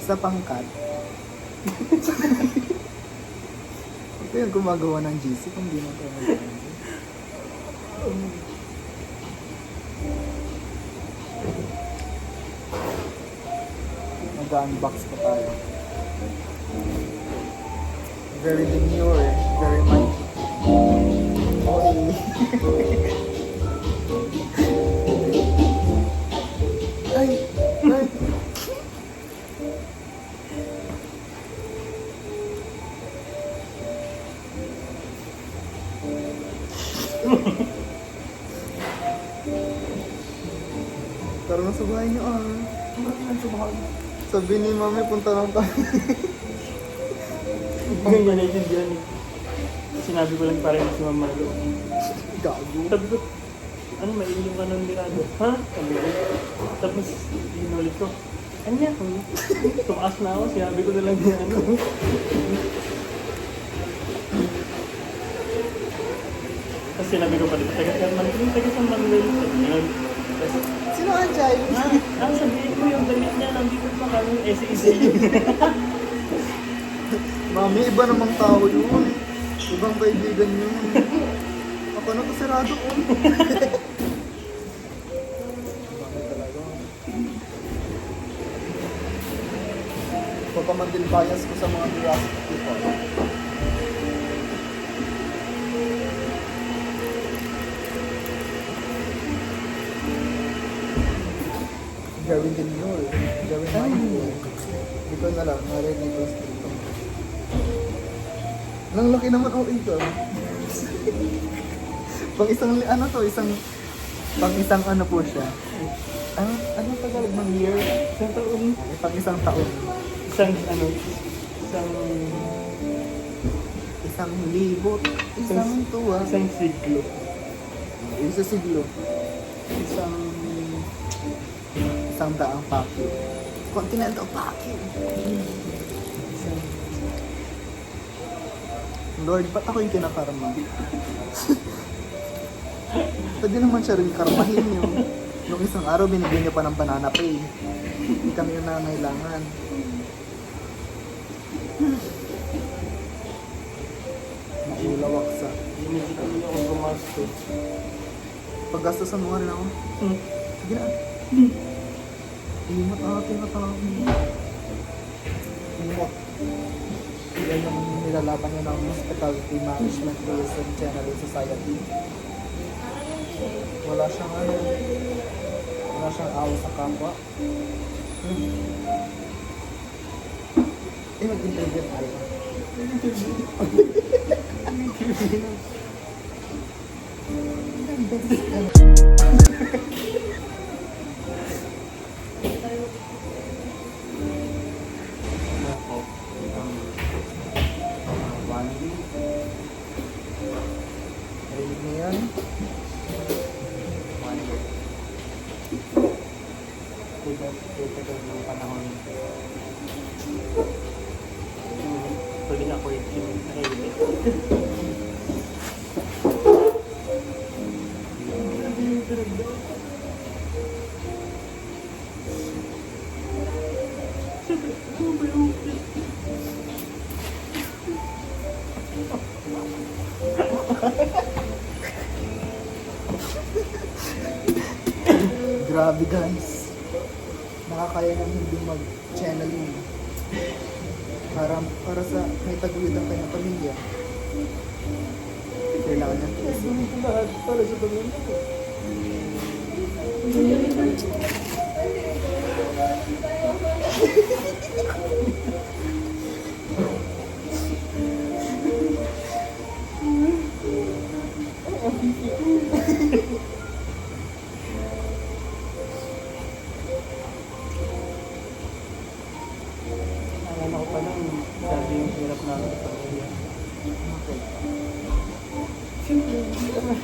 sa pangkat. Ito yung gumagawa ng GC kung di mo ito mag-unbox pa tayo. Very demure, very much. Ay! Ay! Tara na sa bahay niyo Sabi ni mami, punta lang tayo. Ganyan na naiintindihan eh. Sinabi ko lang parang si Mama Lo. Gago. Sabi ko, ano, maiinom ka ng lirado? Ha? Sabi ko. Tapos, inulit ko. Anya? Tumaas na ako, sinabi ko na lang niya ano. Tapos sinabi ko pa dito, taga-San Manuel. Sino ang Jai? Sabihin ko yung damit niya, nandito pa kami SEC. Mami, iba namang tao yun. Ibang kaibigan yun. Ako na kasarado ko. Pagpamandil bias ko sa mga curiosity people. Gawin din yun. Gawin mindful. Hindi ko na lang, narinig ko sa ito. Nang laki naman ako ito. Pang isang, ano to, pang isang ano po siya. Anong Tagalog ng year? Isang taon. Pang isang taon. Isang libot. Isang tuwa. Isang siglo. Isang siglo. Isang daang pakyo. Continental pakyo. Lord, ba't ako yung kinakarma? Pwede naman siya rin karmahin yung nung isang araw binigyan niya pa ng banana pay. Hindi kami yung nangailangan. Maulawak sa. Hindi kami ako gumastos. Paggastosan mo nga rin ako. Sige na. Imot ating atake. Imot. Yan yung nilalaban niya ng Hospitality Management Tourism General Society. Wala siyang awa sa kapwa. Mag-interview tayo. Narinig niyo yan? Tagal ng panahon. Pwede na ako yung nakaibig. Grabe guys. Nakakaya nang hindi mag-channeling. Para sa may taguyod ang kanyang pamilya. Kailangan niya tiisin. Lahat para sa pamilya ko. Alam ko pa lang, dati yung hirap namin sa pamilya. Okay. Siyempre, hindi naman.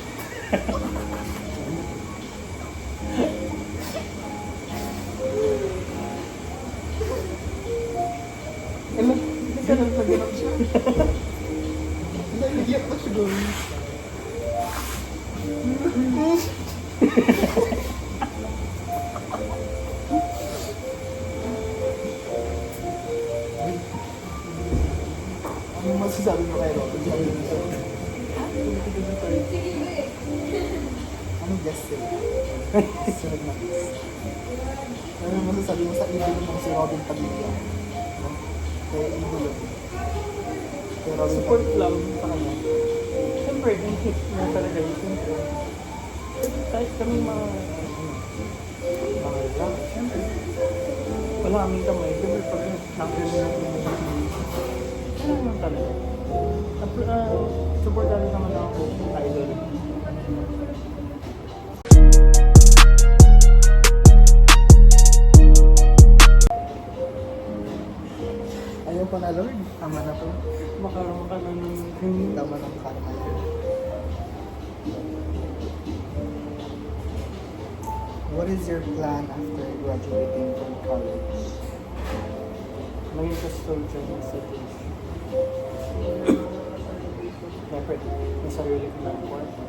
Ano? Hindi ka nang pag-inom siya. Naiiyak pa siya gawin. Yes, sir. Sir Max. Ano masasabi mo sa idolo mo si Robin Padilla? No? Kaya idolo. Kaya Robin Support Padilla. lang sa kanya. Siyempre, yung hit na talaga yun. Siyempre. Kahit kami mga lang. Siyempre. Wala kaming kamay. Siyempre, pag nakagano na ano naman talaga. Supportan naman ako idol. Ayaw pa na, Lord. Tama na to. Makaroon ka ng Tama ng karma yan. What is your plan after graduating from college? maging custodian ng cities. Siyempre, may sarili ka ng kwarto.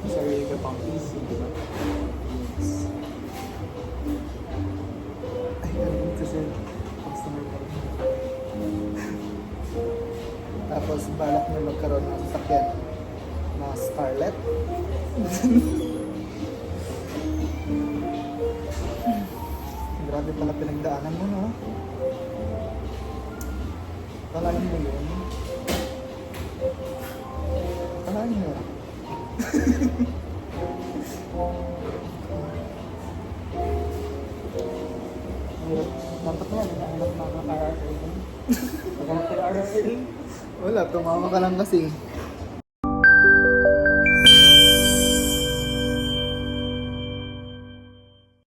May sarili ka pang PC, di ba? Yes. Ay, ganun kasi customer pa rin. Tapos balak na magkaroon ng sasakyan na Scarlett. Grabe pala pinagdaanan mo, no? Kalahin mo yun. Kalahin mo. Hirap. Dapat nga, nakahanap na ng RRL. Maghanap tayo RRL. Wala, tumawa ka lang kasi.